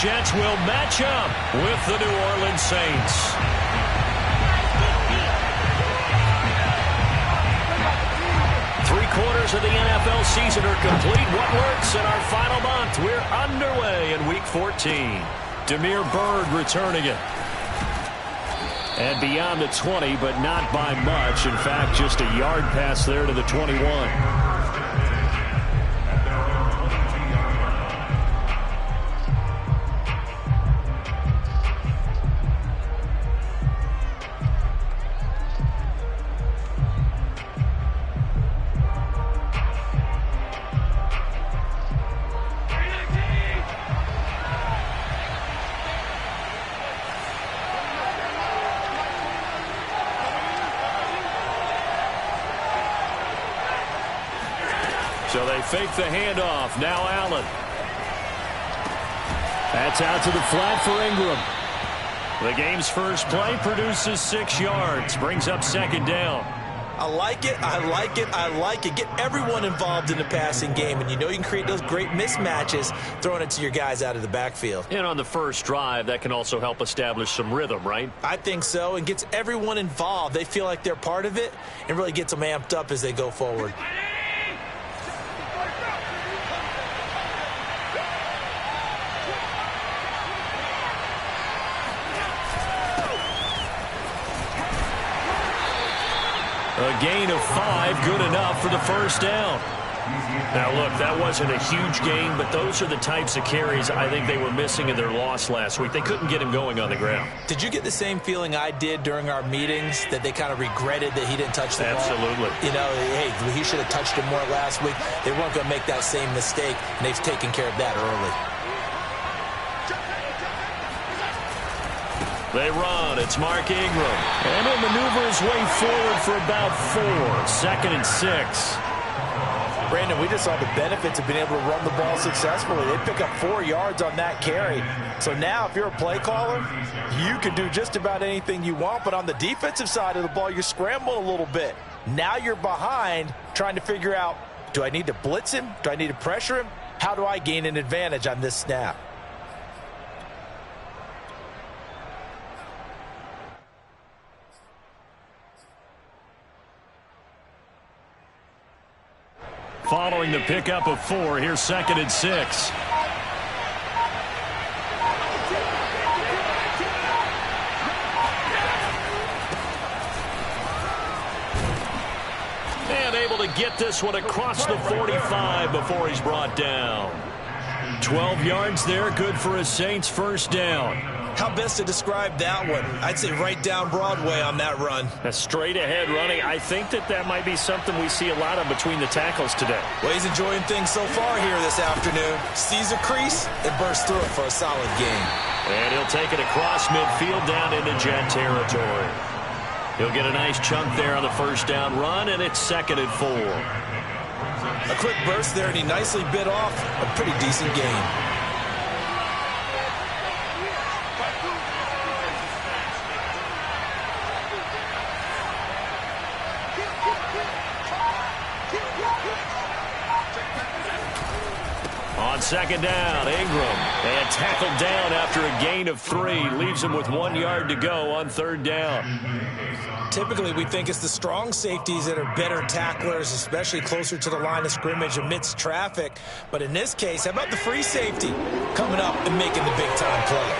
Jets will match up with the New Orleans Saints. Three-quarters of the NFL season are complete. What works in our final month? We're underway in Week 14. Damiere Byrd returning it. And beyond the 20, but not by much. In fact, just a yard pass there to the 21. So they fake the handoff. Now Allen. That's out to the flat for Ingram. The game's first play produces 6 yards. Brings up second down. I like it. I like it. I like it. Get everyone involved in the passing game. And you know you can create those great mismatches throwing it to your guys out of the backfield. And on the first drive, that can also help establish some rhythm, right? I think so. And gets everyone involved. They feel like they're part of it and really gets them amped up as they go forward. A gain of 5, good enough for the first down. Now, look, that wasn't a huge gain, but those are the types of carries I think they were missing in their loss last week. They couldn't get him going on the ground. Did you get the same feeling I did during our meetings, that they kind of regretted that he didn't touch the ball? Absolutely. You know, hey, he should have touched it more last week. They weren't going to make that same mistake, and they've taken care of that early. They run. It's Mark Ingram. And he'll maneuver his way forward for about 4. 2nd and 6. Brandon, we just saw the benefits of being able to run the ball successfully. They pick up 4 yards on that carry. So now if you're a play caller, you can do just about anything you want. But on the defensive side of the ball, you're scrambling a little bit. Now you're behind trying to figure out, do I need to blitz him? Do I need to pressure him? How do I gain an advantage on this snap? Following the pickup of 4, here's 2nd and 6. And able to get this one across the 45 before he's brought down. 12 yards there, good for a Saints first down. How best to describe that one? I'd say right down Broadway on that run. A straight ahead running. I think that might be something we see a lot of between the tackles today. Well, he's enjoying things so far here this afternoon. Sees a crease and bursts through it for a solid gain. And he'll take it across midfield down into Jet territory. He'll get a nice chunk there on the first down run, and it's 2nd and 4. A quick burst there, and he nicely bit off a pretty decent gain. On 2nd down, Ingram. And tackled down after a gain of 3. Leaves him with 1 yard to go on 3rd down. Typically, we think it's the strong safeties that are better tacklers, especially closer to the line of scrimmage amidst traffic. But in this case, how about the free safety coming up and making the big-time play?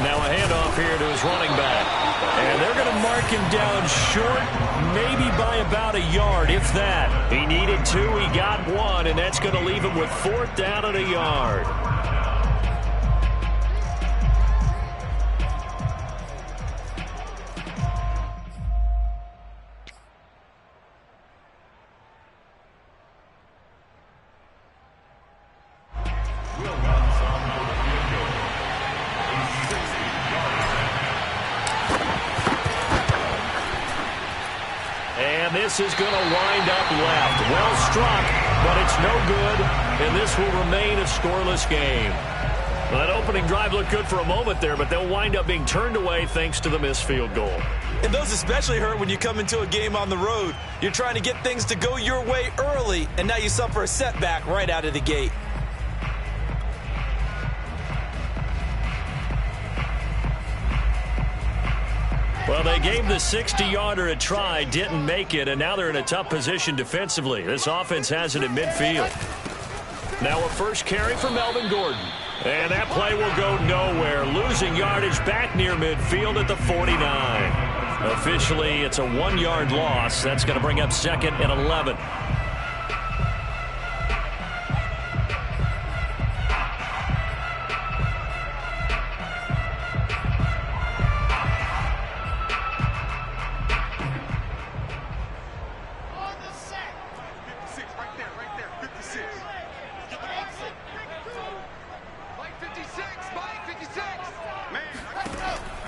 Now a handoff here to his running back. And they're going to mark him down short, maybe by about a yard, if that. He needed 2, he got 1, and that's going to leave him with 4th down and a yard. This is going to wind up left. Well struck, but it's no good, and this will remain a scoreless game. Well, that opening drive looked good for a moment there, but they'll wind up being turned away thanks to the missed field goal. And those especially hurt when you come into a game on the road. You're trying to get things to go your way early, and now you suffer a setback right out of the gate. Well, they gave the 60-yarder a try, didn't make it, and now they're in a tough position defensively. This offense has it at midfield. Now a first carry for Melvin Gordon. And that play will go nowhere, losing yardage back near midfield at the 49. Officially, it's a 1-yard loss. That's going to bring up 2nd and 11.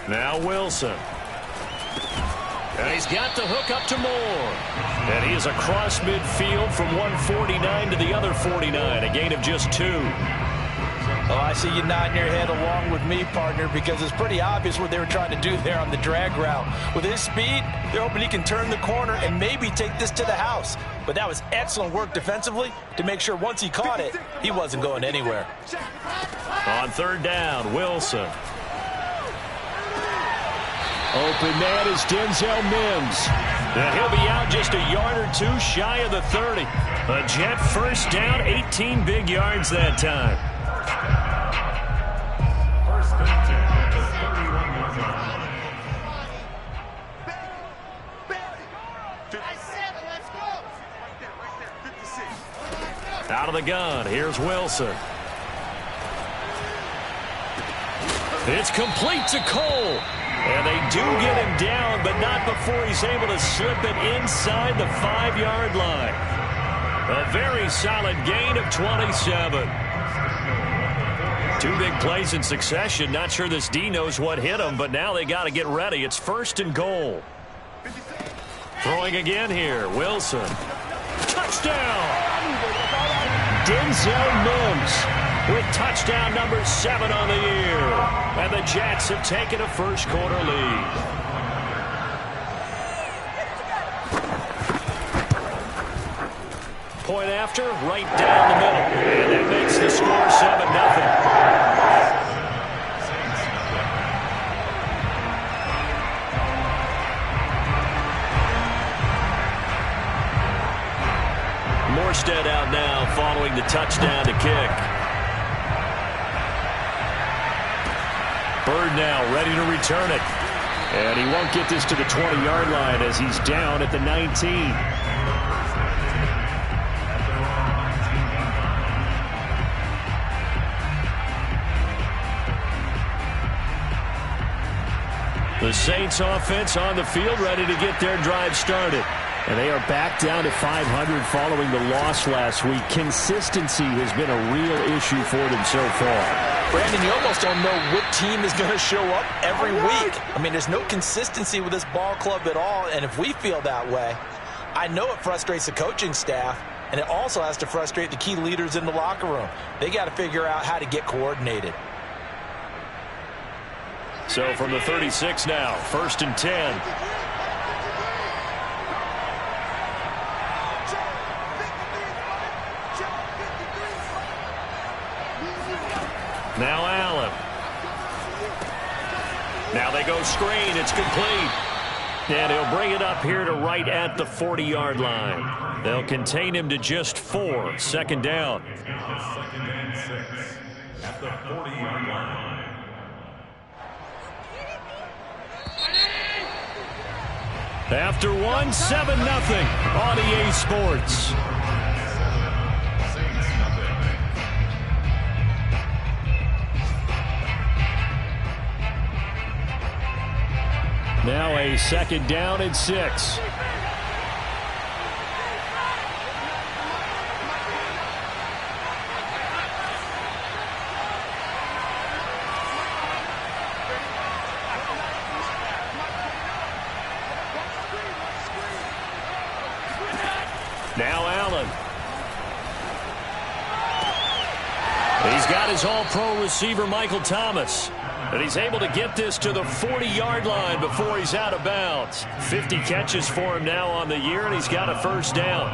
Now Wilson. And he's got the hook up to Moore. And he is across midfield from 149 to the other 49. A gain of just 2. Oh, I see you nodding your head along with me, partner, because it's pretty obvious what they were trying to do there on the drag route. With his speed, they're hoping he can turn the corner and maybe take this to the house. But that was excellent work defensively to make sure once he caught it, he wasn't going anywhere. On 3rd down, Wilson. Open man is Denzel Mims. And he'll be out just a yard or 2 shy of the 30. A Jet first down, 18 big yards that time. Out of the gun, here's Wilson. It's complete to Cole. And they do get him down, but not before he's able to slip it inside the 5-yard line. A very solid gain of 27. 2 big plays in succession. Not sure this D knows what hit him, but now they got to get ready. It's 1st and goal. Throwing again here, Wilson. Touchdown! Denzel Mims with touchdown number 7 on the year. And the Jets have taken a first-quarter lead. Point after, right down the middle. And that makes the score 7-0. Morstead out now following the touchdown to kick. Bird now ready to return it. And he won't get this to the 20-yard line as he's down at the 19. The Saints offense on the field ready to get their drive started. And they are back down to 500 following the loss last week. Consistency has been a real issue for them so far. Brandon, you almost don't know what team is going to show up every week. I mean, there's no consistency with this ball club at all, and if we feel that way, I know it frustrates the coaching staff, and it also has to frustrate the key leaders in the locker room. They got to figure out how to get coordinated. So from the 36 now, 1st and 10. Now Allen. Now they go screen. It's complete. And he'll bring it up here to right at the 40-yard line. They'll contain him to just 4. 2nd down. 2nd and 6 at the 40-yard line. After 1, 7-0 on EA Sports. Now a 2nd down and 6. Now Allen. He's got his all-pro receiver, Michael Thomas. And he's able to get this to the 40-yard line before he's out of bounds. 50 catches for him now on the year, and he's got a first down.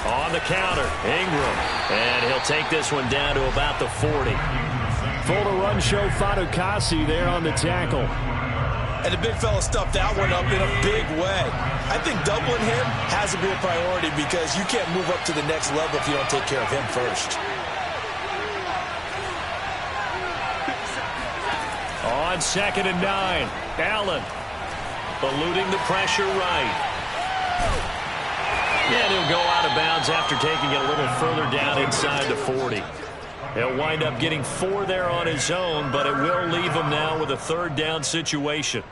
On the counter, Ingram. And he'll take this one down to about the 40. Full to run show Fatukasi there on the tackle. And the big fella stuffed that one up in a big way. I think doubling him has to be a priority because you can't move up to the next level if you don't take care of him first. On 2nd and 9, Allen eluding the pressure right. And he'll go out of bounds after taking it a little further down inside the 40. He'll wind up getting 4 there on his own, but it will leave him now with a 3rd down situation.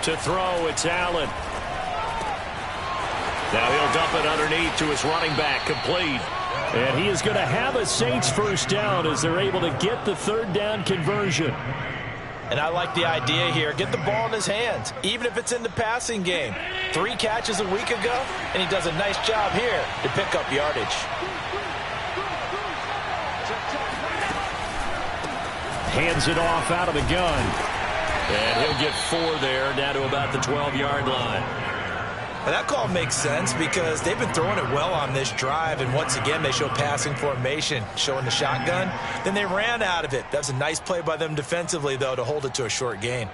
To throw, it's Allen. Now he'll dump it underneath to his running back, complete. And he is going to have a Saints first down as they're able to get the 3rd down conversion. And I like the idea here. Get the ball in his hands, even if it's in the passing game. 3 catches a week ago, and he does a nice job here to pick up yardage. Hands it off out of the gun. And he'll get 4 there, down to about the 12-yard line. And that call makes sense because they've been throwing it well on this drive, and once again they show passing formation, showing the shotgun. Then they ran out of it. That's a nice play by them defensively, though, to hold it to a short gain.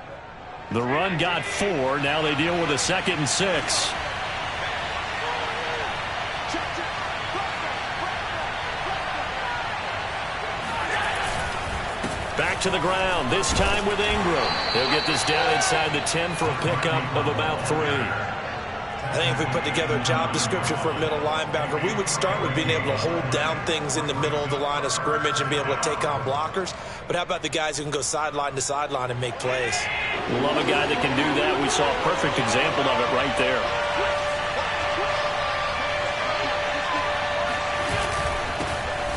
The run got 4. Now they deal with a 2nd and 6. Back to the ground, this time with Ingram. He'll get this down inside the 10 for a pickup of about 3. I think if we put together a job description for a middle linebacker, we would start with being able to hold down things in the middle of the line of scrimmage and be able to take on blockers. But how about the guys who can go sideline to sideline and make plays? Love a guy that can do that. We saw a perfect example of it right there.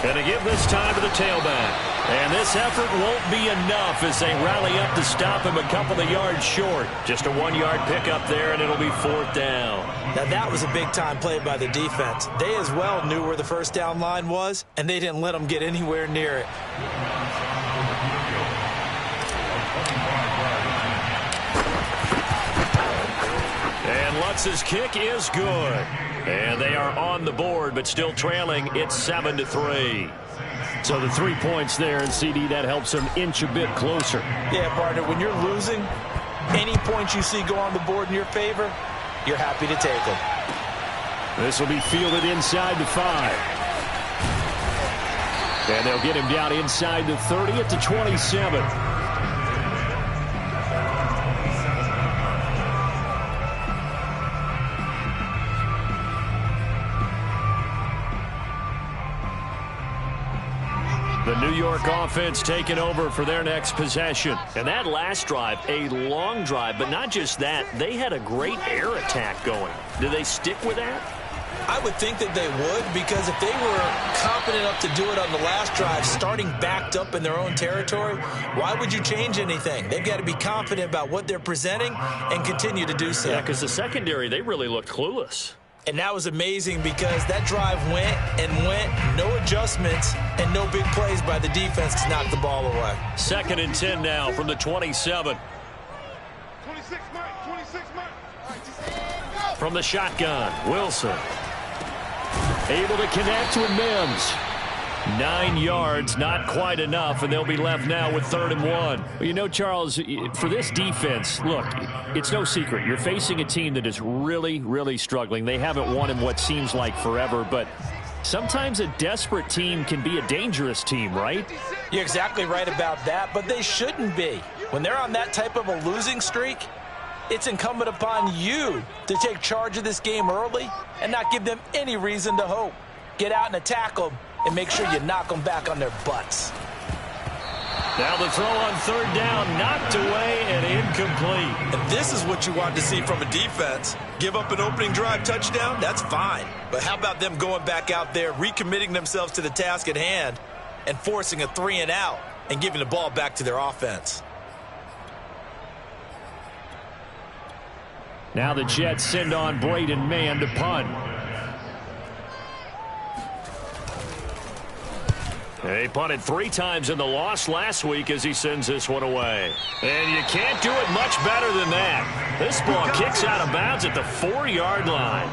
Gonna give this time to the tailback. And this effort won't be enough as they rally up to stop him a couple of yards short. Just a 1-yard pickup there, and it'll be 4th down. Now, that was a big-time play by the defense. They as well knew where the first down line was, and they didn't let them get anywhere near it. And Lutz's kick is good. And they are on the board, but still trailing. It's 7-3. So the 3 points there, and CD, that helps them inch a bit closer. Yeah, partner, when you're losing, any points you see go on the board in your favor, you're happy to take them. This will be fielded inside the 5. And they'll get him down inside the 30 at the 27. The New York offense taking over for their next possession. And that last drive, a long drive, but not just that. They had a great air attack going. Do they stick with that? I would think that they would, because if they were confident enough to do it on the last drive, starting backed up in their own territory, why would you change anything? They've got to be confident about what they're presenting and continue to do so. Yeah, because the secondary, they really looked clueless. And that was amazing because that drive went and went, no adjustments, and no big plays by the defense to knock the ball away. 2nd and 10 now from the 27. 26 Mike, 26 Mike. From the shotgun, Wilson. Able to connect with Mims. 9 yards, not quite enough, and they'll be left now with 3rd and 1. Well, you know, Charles, for this defense, look, it's no secret. You're facing a team that is really, really struggling. They haven't won in what seems like forever, but sometimes a desperate team can be a dangerous team, right? You're exactly right about that, but they shouldn't be. When they're on that type of a losing streak, It's incumbent upon you to take charge of this game early and not give them any reason to hope. Get out and attack them and make sure you knock them back on their butts. Now the throw on third down, knocked away and incomplete. And this is what you want to see from a defense. Give up an opening drive touchdown, that's fine. But how about them going back out there, recommitting themselves to the task at hand, and forcing a 3-and-out and giving the ball back to their offense? Now the Jets send on Braden Mann to punt. He punted 3 times in the loss last week as he sends this one away. And you can't do it much better than that. This ball kicks out of bounds at the 4-yard line.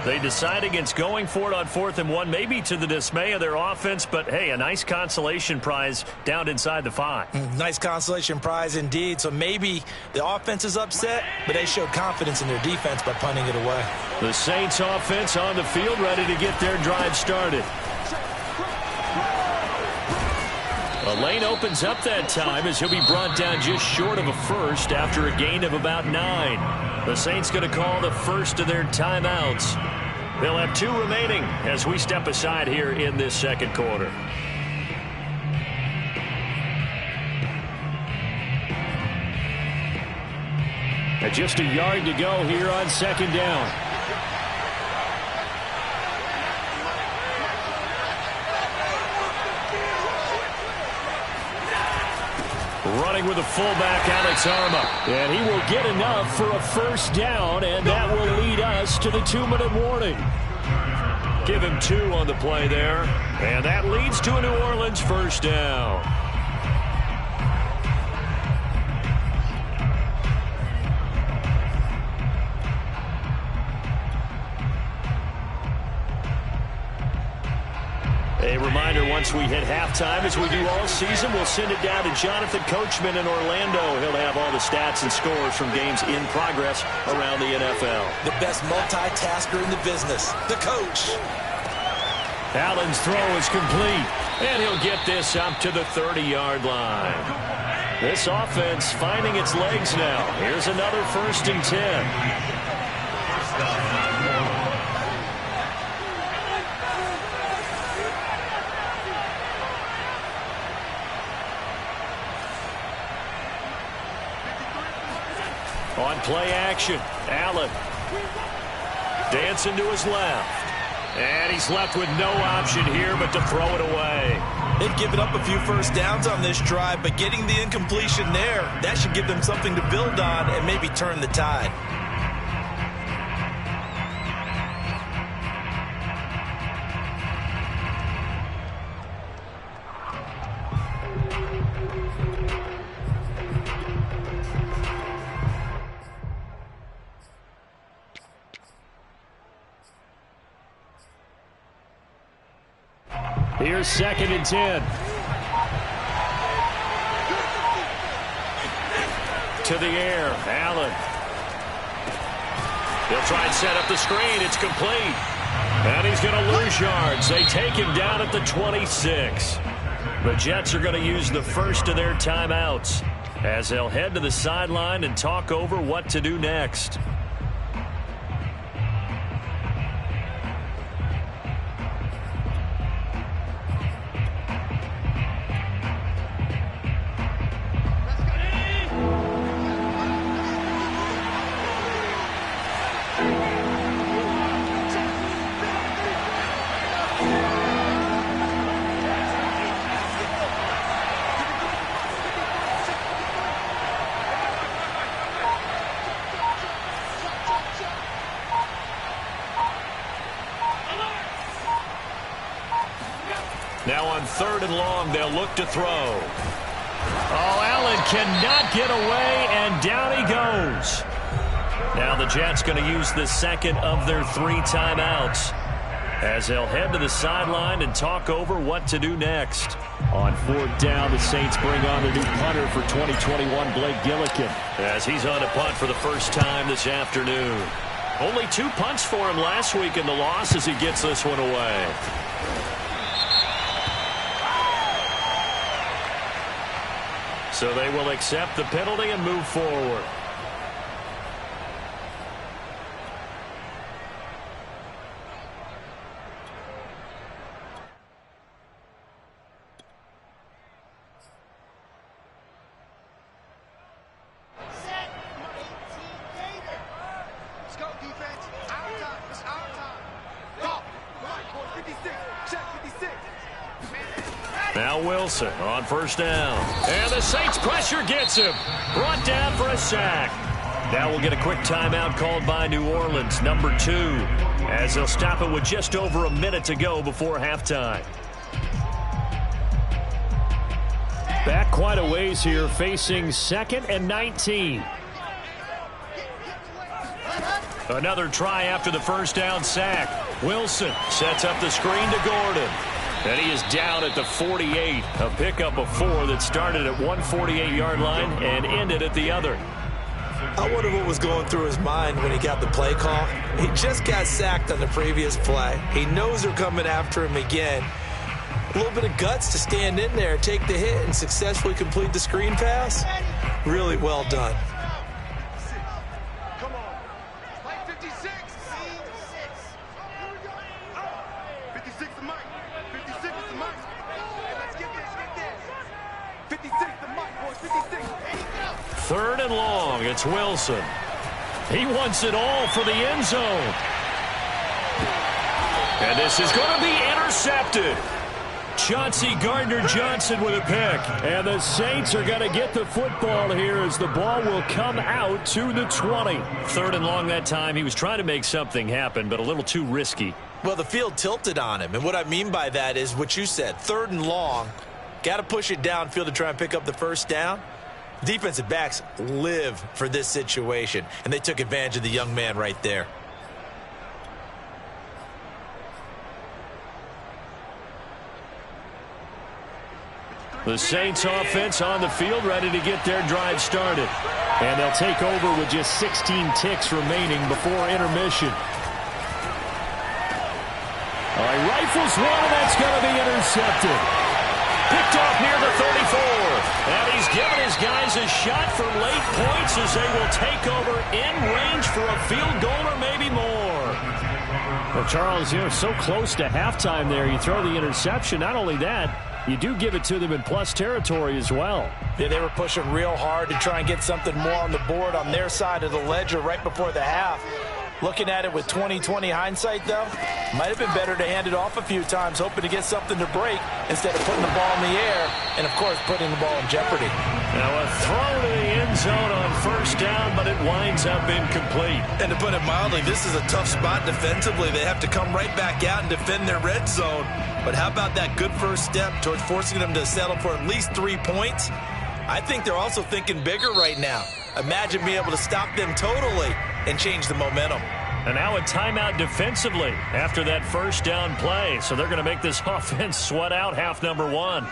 They decide against going for it on 4th and 1, maybe to the dismay of their offense, but hey, a nice consolation prize down inside the 5. Nice consolation prize indeed. So maybe the offense is upset, but they showed confidence in their defense by punting it away. The Saints offense on the field ready to get their drive started. The lane opens up that time as he'll be brought down just short of a first after a gain of about 9. The Saints going to call the first of their timeouts. They'll have 2 remaining as we step aside here in this second quarter. And just a yard to go here on second down. Running with the fullback, Alex Arma. And he will get enough for a first down, and that will lead us to the 2-minute warning. Give him 2 on the play there. And that leads to a New Orleans first down. A reminder, once we hit halftime, as we do all season, we'll send it down to Jonathan Coachman in Orlando. He'll have all the stats and scores from games in progress around the NFL. The best multitasker in the business, the coach. Allen's throw is complete, and he'll get this up to the 30-yard line. This offense finding its legs now. Here's another 1st and 10. On play action, Allen dancing to his left. And he's left with no option here but to throw it away. They've given up a few first downs on this drive, but getting the incompletion there, that should give them something to build on and maybe turn the tide. Here's 2nd and 10. To the air, Allen. He'll try and set up the screen. It's complete. And he's going to lose yards. They take him down at the 26. The Jets are going to use the first of their timeouts as they'll head to the sideline and talk over what to do next. Now on 3rd and long, they'll look to throw. Oh, Allen cannot get away, and down he goes. Now the Jets going to use the second of their 3 timeouts as they'll head to the sideline and talk over what to do next. On 4th down, the Saints bring on their new punter for 2021, Blake Gillikin, as he's on a punt for the first time this afternoon. Only 2 punts for him last week in the loss as he gets this one away. So they will accept the penalty and move forward. Now Wilson on first down. And the Saints pressure gets him. Brought down for a sack. Now we'll get a quick timeout called by New Orleans, number 2, as they'll stop it with just over a minute to go before halftime. Back quite a ways here, facing 2nd and 19. Another try after the first down sack. Wilson sets up the screen to Gordon. And he is down at the 48. A pickup of 4 that started at one 48-yard line and ended at the other. I wonder what was going through his mind when he got the play call. He just got sacked on the previous play. He knows they're coming after him again. A little bit of guts to stand in there, take the hit, and successfully complete the screen pass. Really well done. Come on. 56. 56 the mic. 56 is the mic. Let's get this. 56 the mic, boys. 56. 3rd and long. It's Wilson. He wants it all for the end zone. And this is going to be intercepted. Chauncey Gardner-Johnson with a pick. And the Saints are going to get the football here as the ball will come out to the 20. 3rd and long that time. He was trying to make something happen, but a little too risky. Well, the field tilted on him. And what I mean by that is what you said. 3rd and long. Got to push it downfield to try and pick up the first down. Defensive backs live for this situation, and they took advantage of the young man right there. The Saints offense on the field, ready to get their drive started. And they'll take over with just 16 ticks remaining before intermission. All right, rifles one, and that's going to be intercepted. Picked off near the 34. And he's given his guys a shot for late points as they will take over in range for a field goal or maybe more. Well, Charles, so close to halftime there. You throw the interception. Not only that, you do give it to them in plus territory as well. Yeah, they were pushing real hard to try and get something more on the board on their side of the ledger right before the half. Looking at it with 20/20 hindsight, though, might have been better to hand it off a few times, hoping to get something to break instead of putting the ball in the air and, of course, putting the ball in jeopardy. Now a throw to the end zone on first down, but it winds up incomplete. And to put it mildly, this is a tough spot defensively. They have to come right back out and defend their red zone. But how about that good first step towards forcing them to settle for at least 3 points? I think they're also thinking bigger right now. Imagine being able to stop them totally and change the momentum. And now a timeout defensively after that first down play. So they're going to make this offense sweat out half number 1.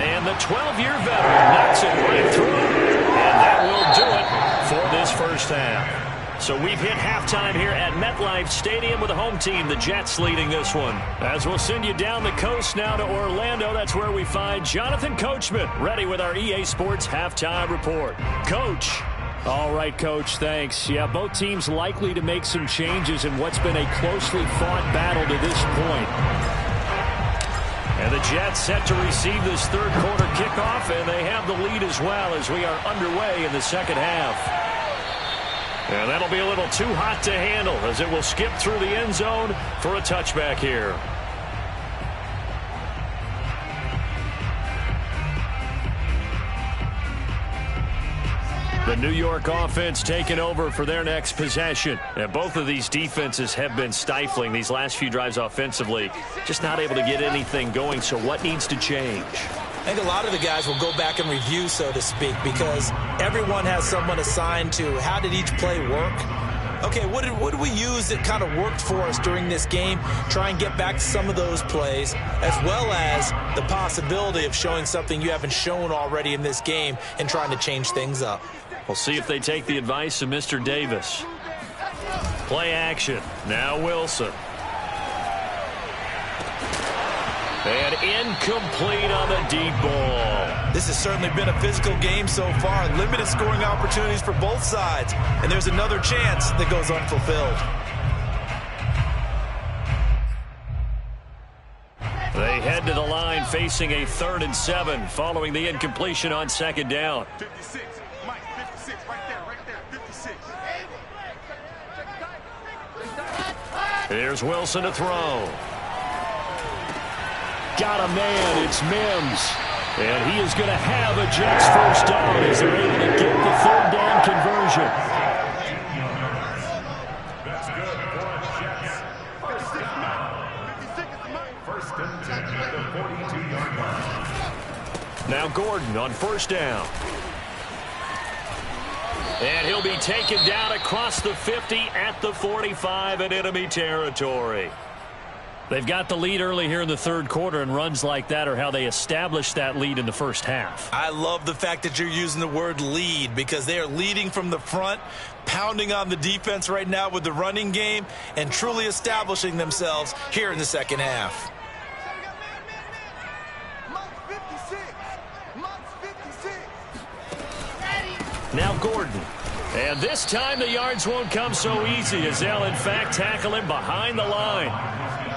And the 12-year veteran knocks it right through. And that will do it for this first half. So we've hit halftime here at MetLife Stadium with the home team, the Jets, leading this one. As we'll send you down the coast now to Orlando, that's where we find Jonathan Coachman, ready with our EA Sports halftime report. Coach. All right, Coach, thanks. Yeah, both teams likely to make some changes in what's been a closely fought battle to this point. And the Jets set to receive this third quarter kickoff, and they have the lead as well as we are underway in the second half. And that'll be a little too hot to handle as it will skip through the end zone for a touchback here. The New York offense taking over for their next possession. And both of these defenses have been stifling these last few drives offensively. Just not able to get anything going, so what needs to change? I think a lot of the guys will go back and review, so to speak, because everyone has someone assigned to how did each play work. Okay, what did we use that kind of worked for us during this game? Try and get back to some of those plays, as well as the possibility of showing something you haven't shown already in this game and trying to change things up. We'll see if they take the advice of Mr. Davis. Play action. Now Wilson. And incomplete on the deep ball. This has certainly been a physical game so far. Limited scoring opportunities for both sides. And there's another chance that goes unfulfilled. They head to the line facing a 3rd and 7 following the incompletion on second down. 56. Mike, 56. Right there. 56. Here's Wilson to throw. Got a man. It's Mims. And he is going to have a Jets first down as they're able to get the third down conversion. That's good for Jets. First and 10 at the 42-yard line. Now Gordon on first down. And he'll be taken down across the 50 at the 45 in enemy territory. They've got the lead early here in the third quarter, and runs like that are how they established that lead in the first half. I love the fact that you're using the word lead because they are leading from the front, pounding on the defense right now with the running game, and truly establishing themselves here in the second half. Now Gordon. And this time the yards won't come so easy as they'll in fact tackle him behind the line.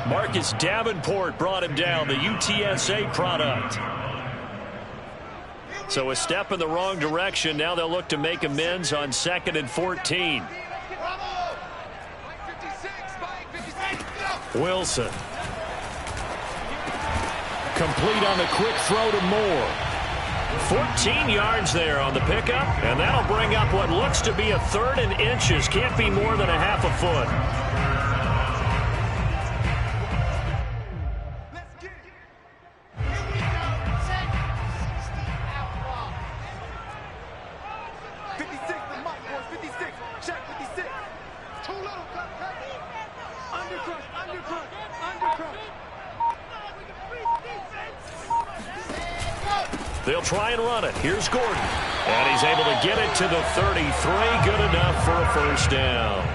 Marcus Davenport brought him down, the UTSA product. So a step in the wrong direction. Now they'll look to make amends on 2nd and 14. Wilson. Complete on the quick throw to Moore. 14 yards there on the pickup, and that'll bring up what looks to be a 3rd and inches. Can't be more than a half a foot. They'll try and run it. Here's Gordon. And he's able to get it to the 33. Good enough for a first down.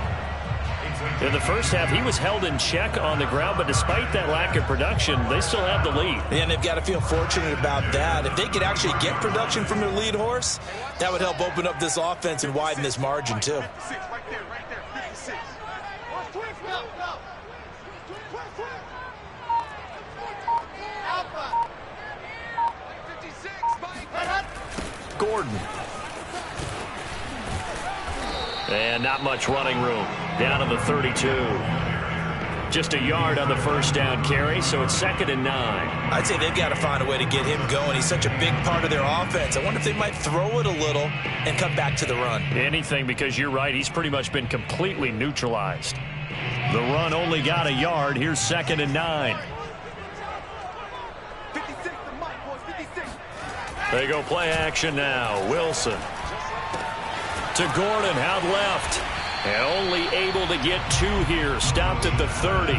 In the first half, he was held in check on the ground, but despite that lack of production, they still have the lead. And they've got to feel fortunate about that. If they could actually get production from their lead horse, that would help open up this offense and widen this margin, too. Gordon. And not much running room. Down to the 32. Just a yard on the first down carry, so it's 2nd and 9. I'd say they've got to find a way to get him going. He's such a big part of their offense. I wonder if they might throw it a little and come back to the run. Anything, because you're right, he's pretty much been completely neutralized. The run only got a yard. Here's 2nd and 9. They go play action now. Wilson to Gordon, out left. And only able to get 2 here. Stopped at the 30.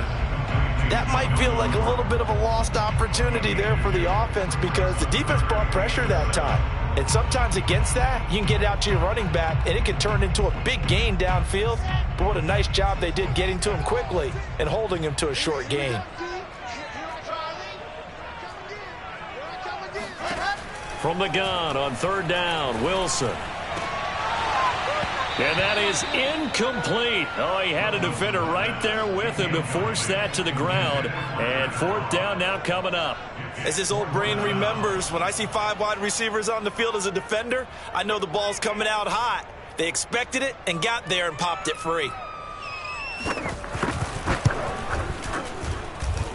That might feel like a little bit of a lost opportunity there for the offense because the defense brought pressure that time. And sometimes against that, you can get out to your running back, and it can turn into a big gain downfield. But what a nice job they did getting to him quickly and holding him to a short gain. From the gun on 3rd down, Wilson. And that is incomplete. Oh, he had a defender right there with him to force that to the ground. And 4th down now coming up. As his old brain remembers, when I see 5 wide receivers on the field as a defender, I know the ball's coming out hot. They expected it and got there and popped it free.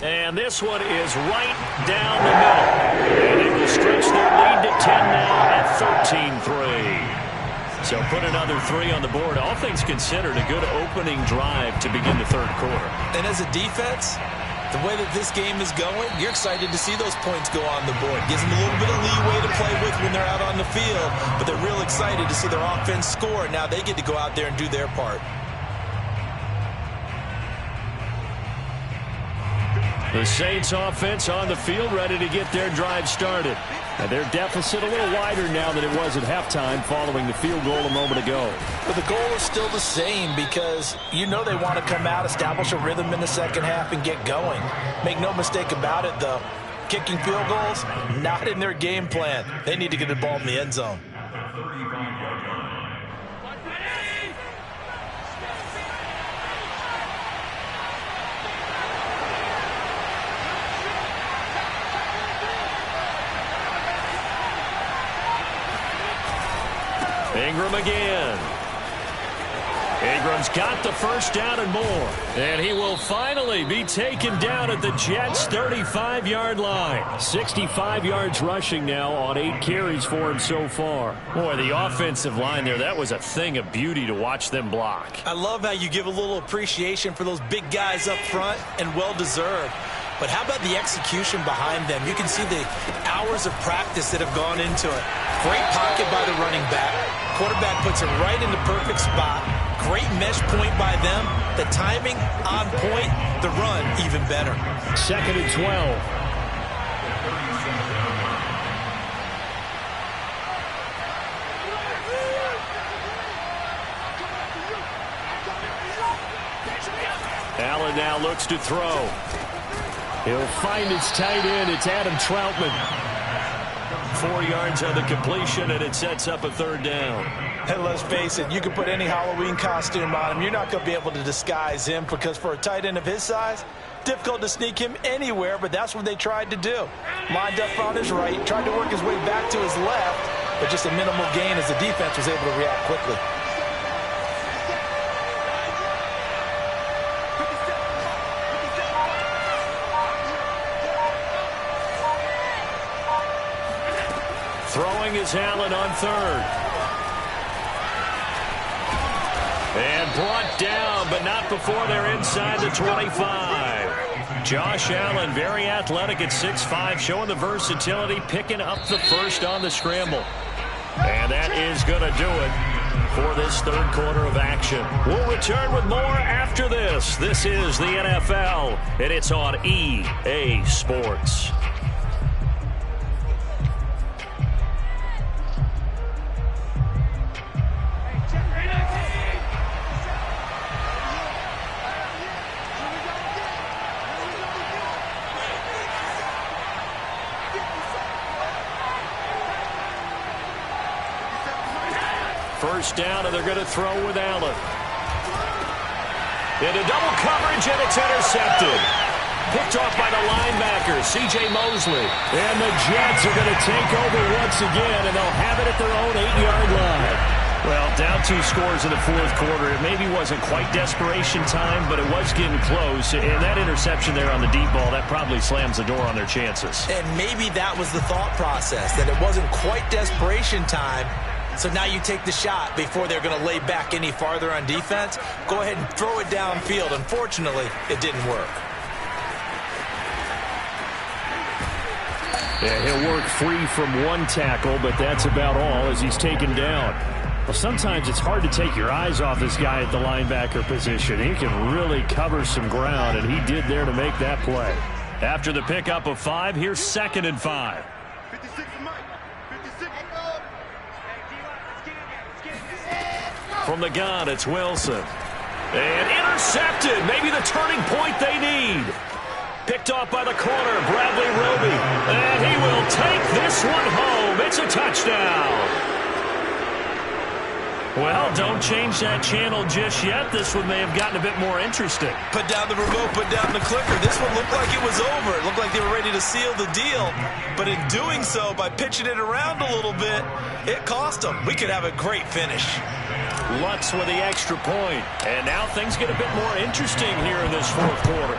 And this one is right down the middle. And it will stretch their lead to 10 now at 13-3. So put another 3 on the board. All things considered, a good opening drive to begin the third quarter. And as a defense, the way that this game is going, you're excited to see those points go on the board. Gives them a little bit of leeway to play with when they're out on the field, but they're real excited to see their offense score. Now they get to go out there and do their part. The Saints offense on the field, ready to get their drive started. And their deficit a little wider now than it was at halftime following the field goal a moment ago. But the goal is still the same because you know they want to come out, establish a rhythm in the second half, and get going. Make no mistake about it, though. Kicking field goals, not in their game plan. They need to get the ball in the end zone. Ingram again. Ingram's got the first down and more. And he will finally be taken down at the Jets' 35-yard line. 65 yards rushing now on 8 carries for him so far. Boy, the offensive line there, that was a thing of beauty to watch them block. I love how you give a little appreciation for those big guys up front, and well-deserved. But how about the execution behind them? You can see the hours of practice that have gone into it. Great pocket by the running back. Quarterback puts it right in the perfect spot. Great mesh point by them. The timing on point. The run even better. 2nd and 12. Allen now looks to throw. He'll find his tight end. It's Adam Troutman. 4 yards on the completion, and it sets up a 3rd down. And let's face it, you can put any Halloween costume on him. You're not going to be able to disguise him, because for a tight end of his size, difficult to sneak him anywhere, but that's what they tried to do. Lined up on his right, tried to work his way back to his left, but just a minimal gain as the defense was able to react quickly. Throwing is Allen on 3rd. And brought down, but not before they're inside the 25. Josh Allen, very athletic at 6'5", showing the versatility, picking up the first on the scramble. And that is going to do it for this 3rd quarter of action. We'll return with more after this. This is the NFL, and it's on EA Sports. First down, and they're going to throw with Allen. Into double coverage, and it's intercepted. Picked off by the linebacker, C.J. Mosley. And the Jets are going to take over once again, and they'll have it at their own 8-yard line. Well, down 2 scores in the 4th quarter. It maybe wasn't quite desperation time, but it was getting close. And that interception there on the deep ball, that probably slams the door on their chances. And maybe that was the thought process, that it wasn't quite desperation time. So now you take the shot before they're going to lay back any farther on defense. Go ahead and throw it downfield. Unfortunately, it didn't work. Yeah, he'll work free from 1 tackle, but that's about all as he's taken down. Well, sometimes it's hard to take your eyes off this guy at the linebacker position. He can really cover some ground, and he did there to make that play. After the pickup of 5, here's 2nd and 5. 56 Mike. 56. From the gun, it's Wilson. And intercepted. Maybe the turning point they need. Picked off by the corner, Bradley Roby. And he will take this one home. It's a touchdown. Well, don't change that channel just yet. This one may have gotten a bit more interesting. Put down the remote, put down the clicker. This one looked like it was over. It looked like they were ready to seal the deal. But in doing so, by pitching it around a little bit, it cost them. We could have a great finish. Lutz with the extra point. And now things get a bit more interesting here in this 4th quarter.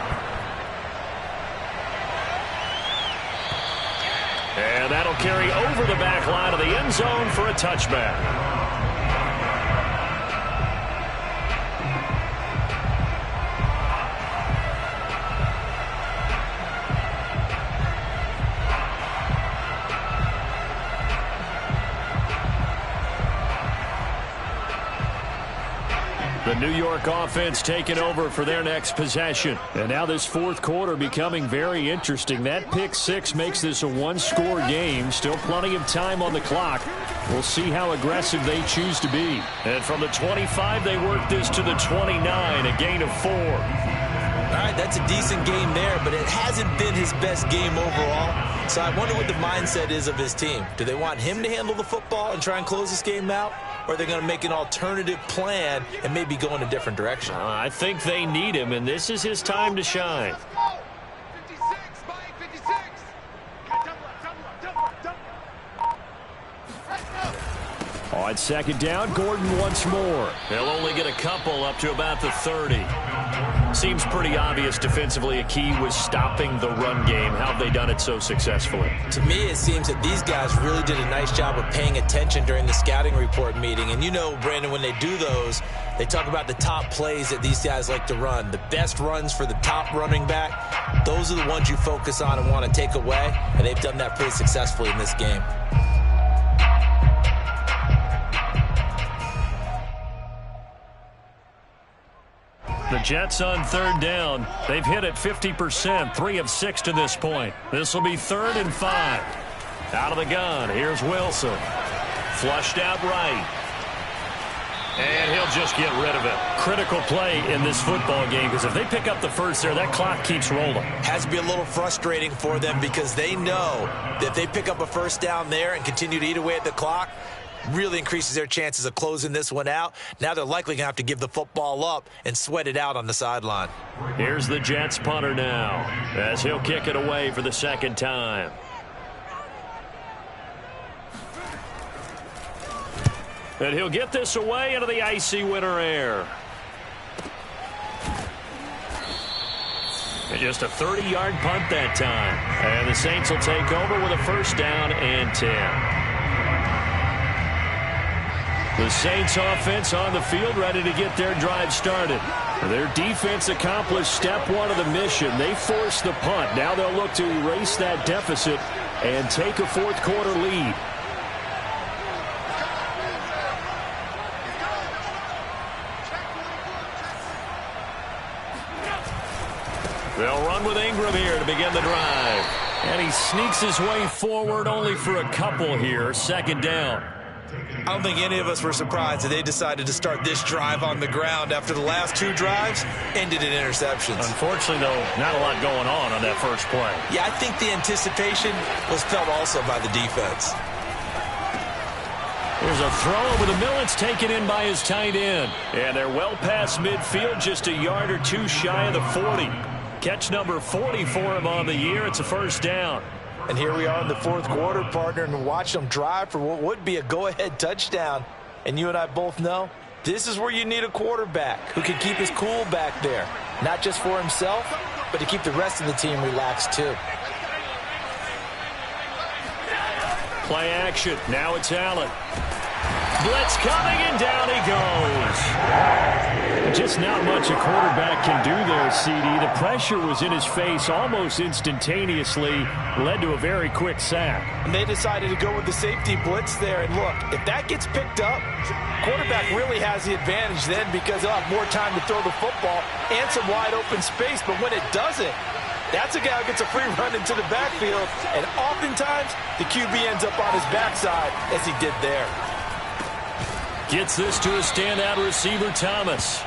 And that'll carry over the back line of the end zone for a touchback. The New York offense taking over for their next possession. And now this 4th quarter becoming very interesting. That pick 6 makes this a 1-score game. Still plenty of time on the clock. We'll see how aggressive they choose to be. And from the 25, they work this to the 29, a gain of 4. All right, that's a decent game there, but it hasn't been his best game overall. So I wonder what the mindset is of his team. Do they want him to handle the football and try and close this game out? Or are they going to make an alternative plan and maybe go in a different direction? I think they need him, and this is his time to shine. 56, Mike, 56. Double up. On second down, Gordon once more. They'll only get a couple up to about the 30. Seems pretty obvious defensively a key was stopping the run game. How have they done it so successfully? To me, it seems that these guys really did a nice job of paying attention during the scouting report meeting. And you know, Brandon, when they do those, they talk about the top plays that these guys like to run. The best runs for the top running back, those are the ones you focus on and want to take away. And they've done that pretty successfully in this game. The Jets on third down. They've hit it 50%, 3 of 6 to this point. This will be 3rd and 5. Out of the gun, here's Wilson. Flushed out right. And he'll just get rid of it. Critical play in this football game, because if they pick up the first there, that clock keeps rolling. Has to be a little frustrating for them because they know that if they pick up a first down there and continue to eat away at the clock, really increases their chances of closing this one out. Now they're likely going to have to give the football up and sweat it out on the sideline. Here's the Jets punter now, as he'll kick it away for the second time. And he'll get this away into the icy winter air. And just a 30-yard punt that time. And the Saints will take over with a first down and 10. The Saints offense on the field ready to get their drive started. Their defense accomplished step one of the mission. They forced the punt. Now they'll look to erase that deficit and take a fourth quarter lead. They'll run with Ingram here to begin the drive. And he sneaks his way forward only for a couple here. Second down. I don't think any of us were surprised that they decided to start this drive on the ground after the last 2 drives ended in interceptions. Unfortunately, though, not a lot going on that first play. Yeah, I think the anticipation was felt also by the defense. There's a throw over the middle. It's taken in by his tight end. And they're well past midfield, just a yard or 2 shy of the 40. Catch number 40 for him on the year. It's a first down. And here we are in the fourth quarter, partner, and watch them drive for what would be a go-ahead touchdown. And you and I both know this is where you need a quarterback who can keep his cool back there. Not just for himself, but to keep the rest of the team relaxed too. Play action. Now it's Allen. Blitz coming, and down he goes. Just not much a quarterback can do there, CD. The pressure was in his face almost instantaneously, led to a very quick sack. And they decided to go with the safety blitz there. And look, if that gets picked up, quarterback really has the advantage then because he'll have more time to throw the football and some wide open space. But when it doesn't, that's a guy who gets a free run into the backfield. And oftentimes, the QB ends up on his backside as he did there. Gets this to a standout receiver, Thomas.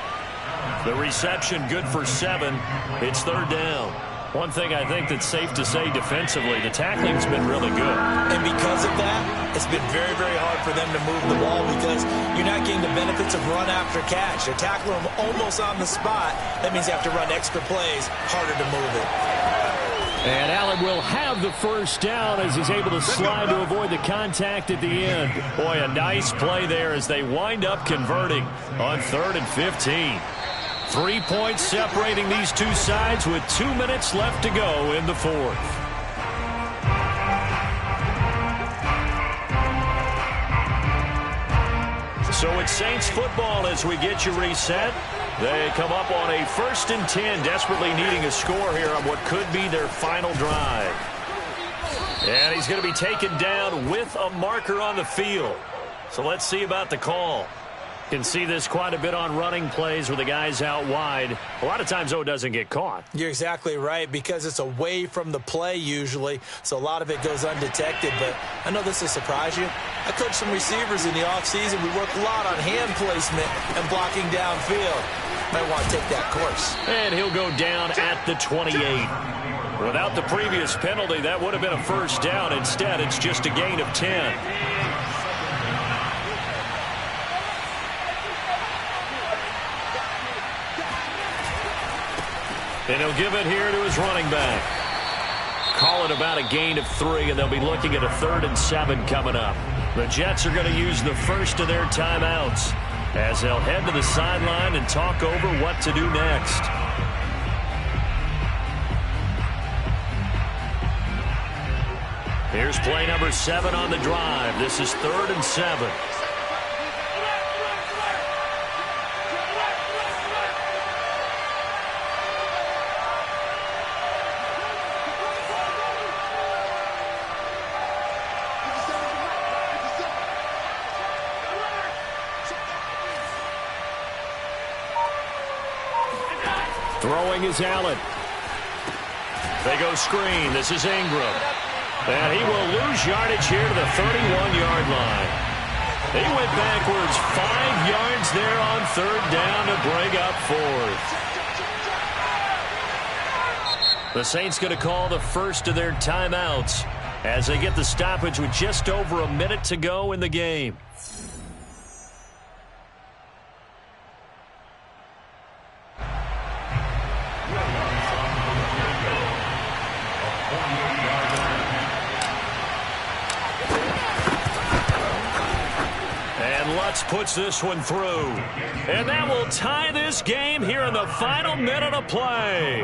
The reception good for 7. It's third down. One thing I think that's safe to say defensively, the tackling's been really good. And because of that, it's been very, very hard for them to move the ball because you're not getting the benefits of run after catch. They're tackling them almost on the spot. That means you have to run extra plays, harder to move it. And Allen will have the first down as he's able to slide to avoid the contact at the end. Boy, a nice play there as they wind up converting on 3rd and 15. 3 points separating these two sides with 2 minutes left to go in the fourth. So it's Saints football as we get you reset. They come up on a 1st and 10, desperately needing a score here on what could be their final drive. And he's going to be taken down with a marker on the field. So let's see about the call. Can see this quite a bit on running plays with the guys out wide. A lot of times, though, it doesn't get caught. You're exactly right because it's away from the play usually, so a lot of it goes undetected. But I know this will surprise you. I coached some receivers in the offseason. We work a lot on hand placement and blocking downfield. Might want to take that course. And he'll go down at the 28. Without the previous penalty, that would have been a first down. Instead, it's just a gain of 10. And he'll give it here to his running back. Call it about a gain of 3, and they'll be looking at a 3rd and 7 coming up. The Jets are going to use the first of their timeouts as they'll head to the sideline and talk over what to do next. Here's play number 7 on the drive. This is 3rd and 7. Throwing is Allen. They go screen. This is Ingram. And he will lose yardage here to the 31-yard line. He went backwards 5 yards there on 3rd down to bring up 4th. The Saints going to call the first of their timeouts as they get the stoppage with just over a minute to go in the game. Puts this one through. And that will tie this game here in the final minute of play.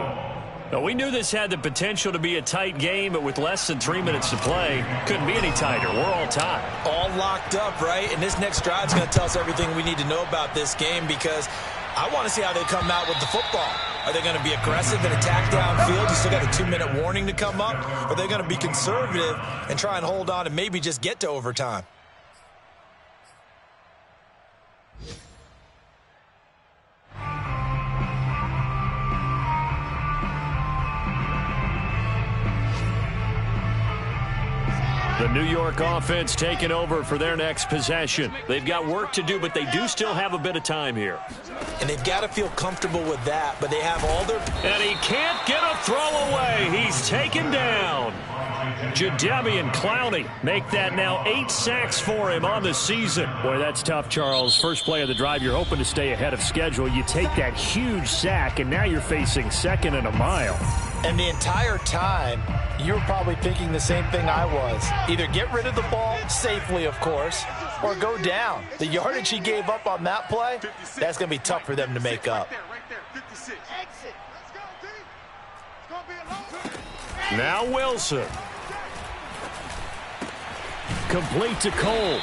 Now, we knew this had the potential to be a tight game, but with less than 3 minutes to play, couldn't be any tighter. We're all tied. All locked up, right? And this next drive is going to tell us everything we need to know about this game because I want to see how they come out with the football. Are they going to be aggressive and attack downfield? You still got a 2-minute warning to come up? Or are they going to be conservative and try and hold on and maybe just get to overtime? The New York offense taking over for their next possession. They've got work to do, but they do still have a bit of time here. And they've got to feel comfortable with that, but they have all their... And he can't get a throw away. He's taken down. Jadeveon Clowney make that now 8 sacks for him on the season. Boy, that's tough, Charles. First play of the drive, you're hoping to stay ahead of schedule. You take that huge sack, and now you're facing 2nd and a mile. And the entire time, you were probably thinking the same thing I was. Either get rid of the ball, safely of course, or go down. The yardage he gave up on that play, that's going to be tough for them to make up. Now Wilson. Complete to Cole.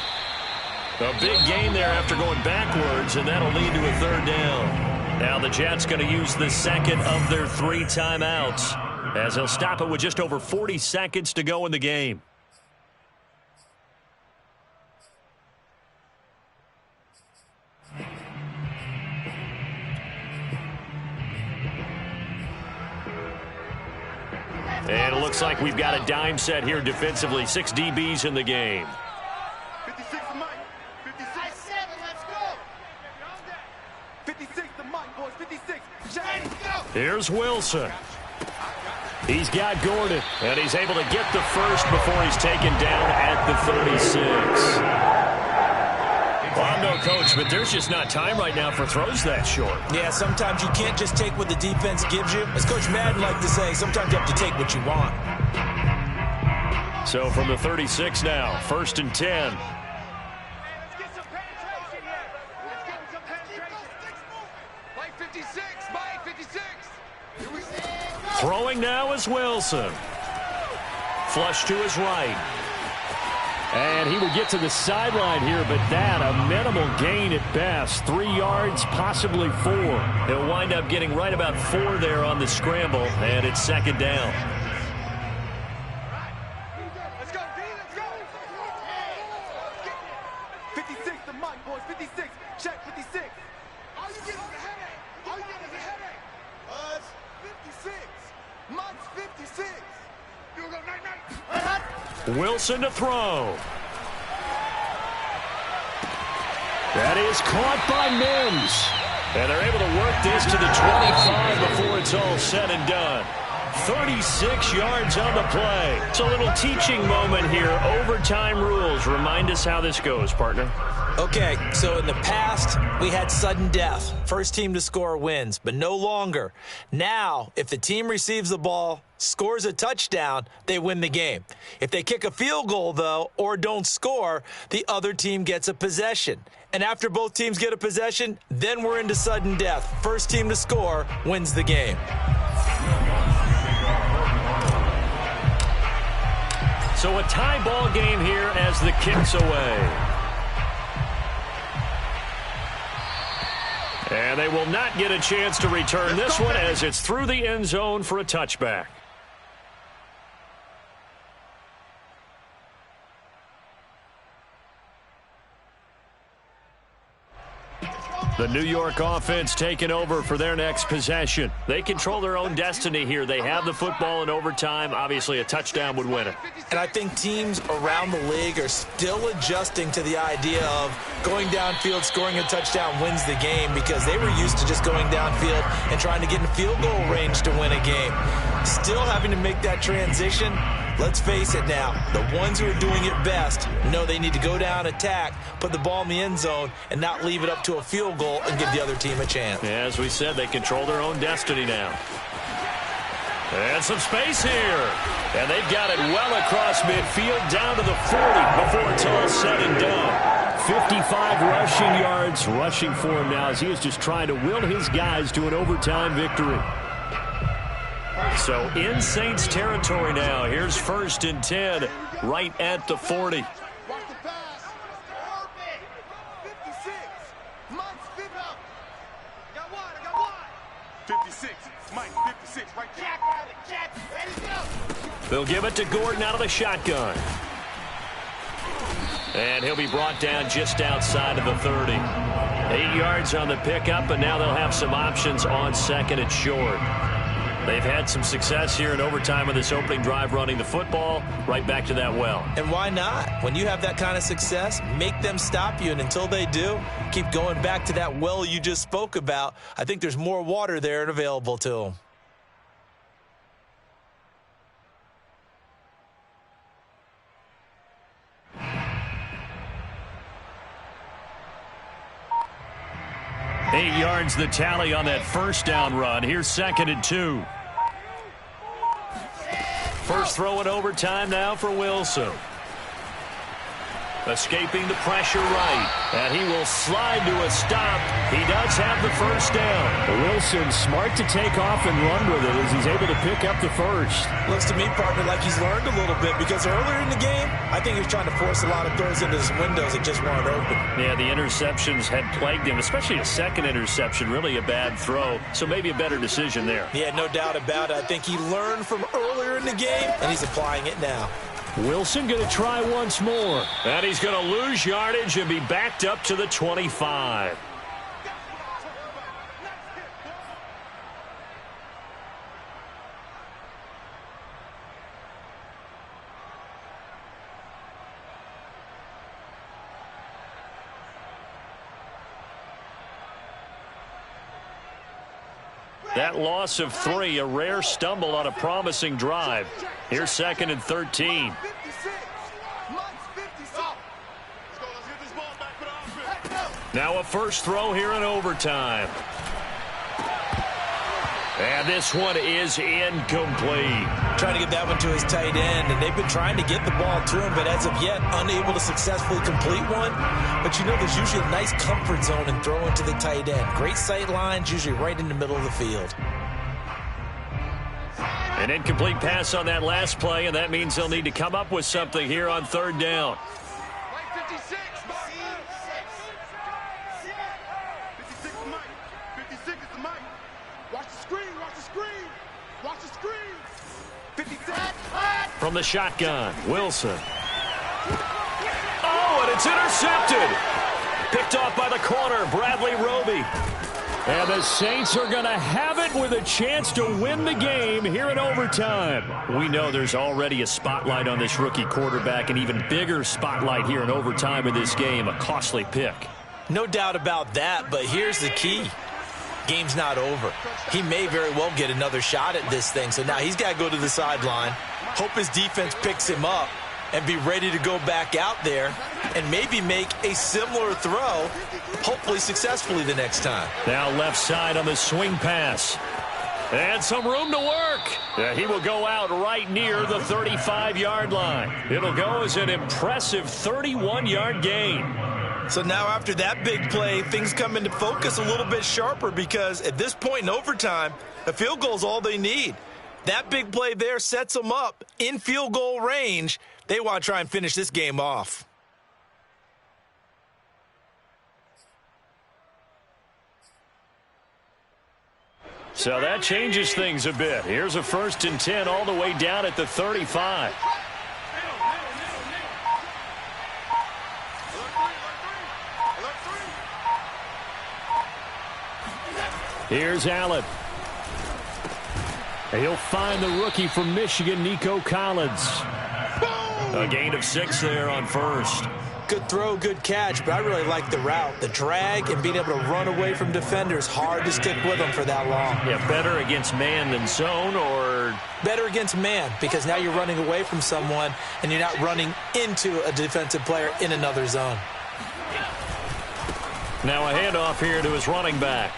A big gain there after going backwards, and that'll lead to a 3rd down. Now the Jets going to use the second of their 3 timeouts as they'll stop it with just over 40 seconds to go in the game. And it looks like we've got a dime set here defensively. 6 DBs in the game. 56 to Mike. 56. 7, let's go. 56 to Mike, boys. 56. Here's Wilson. He's got Gordon, and he's able to get the first before he's taken down at the 36. Well, I'm no coach, but there's just not time right now for throws that short. Yeah, sometimes you can't just take what the defense gives you. As Coach Madden liked to say, sometimes you have to take what you want. So from the 36 now, 1st and 10. Let's get some penetration here. Let's get some penetration. Mike 56. Mike 56. Here we go. Throwing now is Wilson. Flush to his right. And he would get to the sideline here, but that, a minimal gain at best. 3 yards, possibly 4. He'll wind up getting right about 4 there on the scramble, and it's 2nd down. Let's go, D. Let's go. 56 to Mike, boys. 56. Check 56. All you get is a headache. All you get is a headache. Buzz. 56. Mike's 56. You go night-night. Wilson to throw. That is caught by Mims. And they're able to work this to the 25 before it's all said and done. 36 yards on the play. It's a little teaching moment here. Overtime rules. Remind us how this goes, partner. Okay, so in the past, we had sudden death. First team to score wins, but no longer. Now, if the team receives the ball, scores a touchdown, they win the game. If they kick a field goal, though, or don't score, the other team gets a possession. And after both teams get a possession, then we're into sudden death. First team to score wins the game. So a tie ball game here as the kick's away. And they will not get a chance to return this one as it's through the end zone for a touchback. The New York offense taking over for their next possession. They control their own destiny here. They have the football in overtime. Obviously, a touchdown would win it. And I think teams around the league are still adjusting to the idea of going downfield, scoring a touchdown wins the game, because they were used to just going downfield and trying to get in field goal range to win a game. Still having to make that transition. Let's face it now, the ones who are doing it best know they need to go down, attack, put the ball in the end zone, and not leave it up to a field goal and give the other team a chance. As we said, they control their own destiny now. And some space here. And they've got it well across midfield down to the 40 before it's all said and done. 55 rushing yards rushing for him now as he is just trying to will his guys to an overtime victory. So in Saints territory now. Here's 1st and 10 right at the 40. Watch the pass. 56. Mike's 50. Got one. I got one. 56. Mike, 56. Right there. Jack, ready to go. They'll give it to Gordon out of the shotgun. And he'll be brought down just outside of the 30. 8 yards on the pickup, and now they'll have some options on 2nd and short. They've had some success here in overtime with this opening drive running the football right back to that well. And why not? When you have that kind of success, make them stop you, and until they do, keep going back to that well you just spoke about. I think there's more water there and available to them. Eight yards the tally on that first down run. Here's 2nd and 2. First throw in overtime now for Wilson. Escaping the pressure right. And he will slide to a stop. He does have the first down. Wilson smart to take off and run with it as he's able to pick up the first. Looks to me, partner, like he's learned a little bit, because earlier in the game, I think he was trying to force a lot of throws into his windows that just weren't open. Yeah, the interceptions had plagued him, especially a second interception, really a bad throw. So maybe a better decision there. Yeah, no doubt about it. I think he learned from earlier in the game, and he's applying it now. Wilson going to try once more. And he's going to lose yardage and be backed up to the 25. That loss of 3, a rare stumble on a promising drive. Here's 2nd and 13. 56. Mike's 56. Let's get this ball back for the offense. Now a first throw here in overtime. And this one is incomplete. Trying to get that one to his tight end, and they've been trying to get the ball to him, but as of yet, unable to successfully complete one. But you know, there's usually a nice comfort zone in throwing to the tight end. Great sight lines, usually right in the middle of the field. An incomplete pass on that last play, and that means they'll need to come up with something here on 3rd down. Mike 56. 56 is Mike. 56 is the Mike. Watch the screen. Watch the screen. Watch the screen. 56. From the shotgun, Wilson. Oh, and it's intercepted. Picked off by the corner, Bradley Roby. And the Saints are going to have it with a chance to win the game here in overtime. We know there's already a spotlight on this rookie quarterback, an even bigger spotlight here in overtime in this game, a costly pick. No doubt about that, but here's the key. Game's not over. He may very well get another shot at this thing, so now he's got to go to the sideline, hope his defense picks him up, and be ready to go back out there and maybe make a similar throw, hopefully successfully the next time. Now left side on the swing pass. And some room to work. He will go out right near the 35-yard line. It'll go as an impressive 31-yard gain. So now after that big play, things come into focus a little bit sharper because at this point in overtime, a field goal is all they need. That big play there sets them up in field goal range. They want to try and finish this game off. So that changes things a bit. Here's a 1st and 10 all the way down at the 35. Here's Allen. He'll find the rookie from Michigan, Nico Collins. A gain of 6 there on 1st. Good throw, good catch, but I really like the route. The drag and being able to run away from defenders, hard to stick with them for that long. Yeah, better against man than zone, or? Better against man, because now you're running away from someone and you're not running into a defensive player in another zone. Now a handoff here to his running back.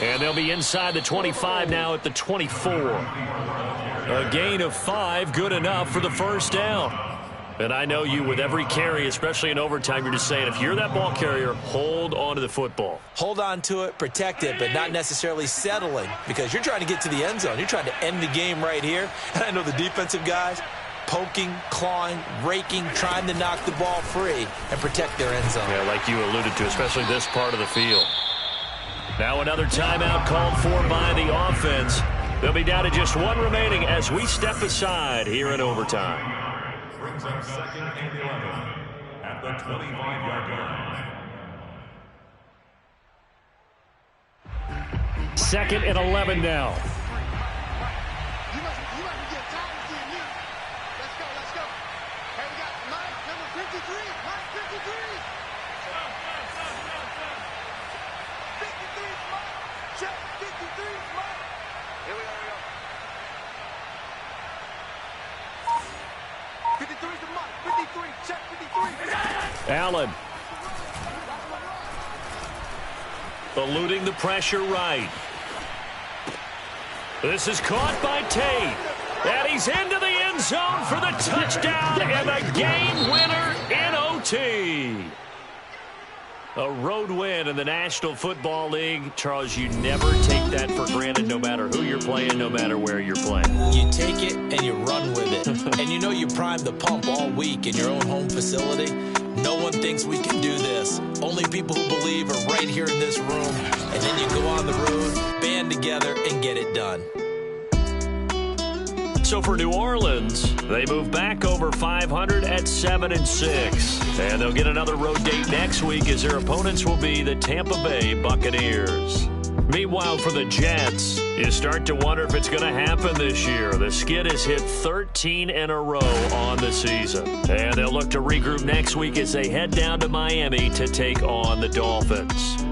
And they'll be inside the 25 now at the 24. A gain of 5, good enough for the 1st down. And I know you, with every carry, especially in overtime, you're just saying, if you're that ball carrier, hold on to the football. Hold on to it, protect it, but not necessarily settling, because you're trying to get to the end zone. You're trying to end the game right here. And I know the defensive guys poking, clawing, raking, trying to knock the ball free and protect their end zone. Yeah, like you alluded to, especially this part of the field. Now another timeout called for by the offense. They'll be down to just 1 remaining as we step aside here in overtime. Brings up 2nd and 11 at the 25-yard line. 2nd and 11 now. You must get tired of seeing me. Let's go. Hey, we got Mike, number 53. Mike, 53. 53, Mike. Check, 53, Mike. Here we go. 53 to Mike. 53, check, 53. Allen. Eluding the pressure right. This is caught by Tate. And he's into the end zone for the touchdown and the game winner in OT. A road win in the National Football League. Charles, you never take that for granted, no matter who you're playing, no matter where you're playing. You take it and you run with it. And you know you primed the pump all week in your own home facility. No one thinks we can do this. Only people who believe are right here in this room. And then you go on the road, band together, and get it done. So for New Orleans, they move back over 500 at 7-6. And they'll get another road date next week as their opponents will be the Tampa Bay Buccaneers. Meanwhile, for the Jets, you start to wonder if it's going to happen this year. The skid has hit 13 in a row on the season. And they'll look to regroup next week as they head down to Miami to take on the Dolphins.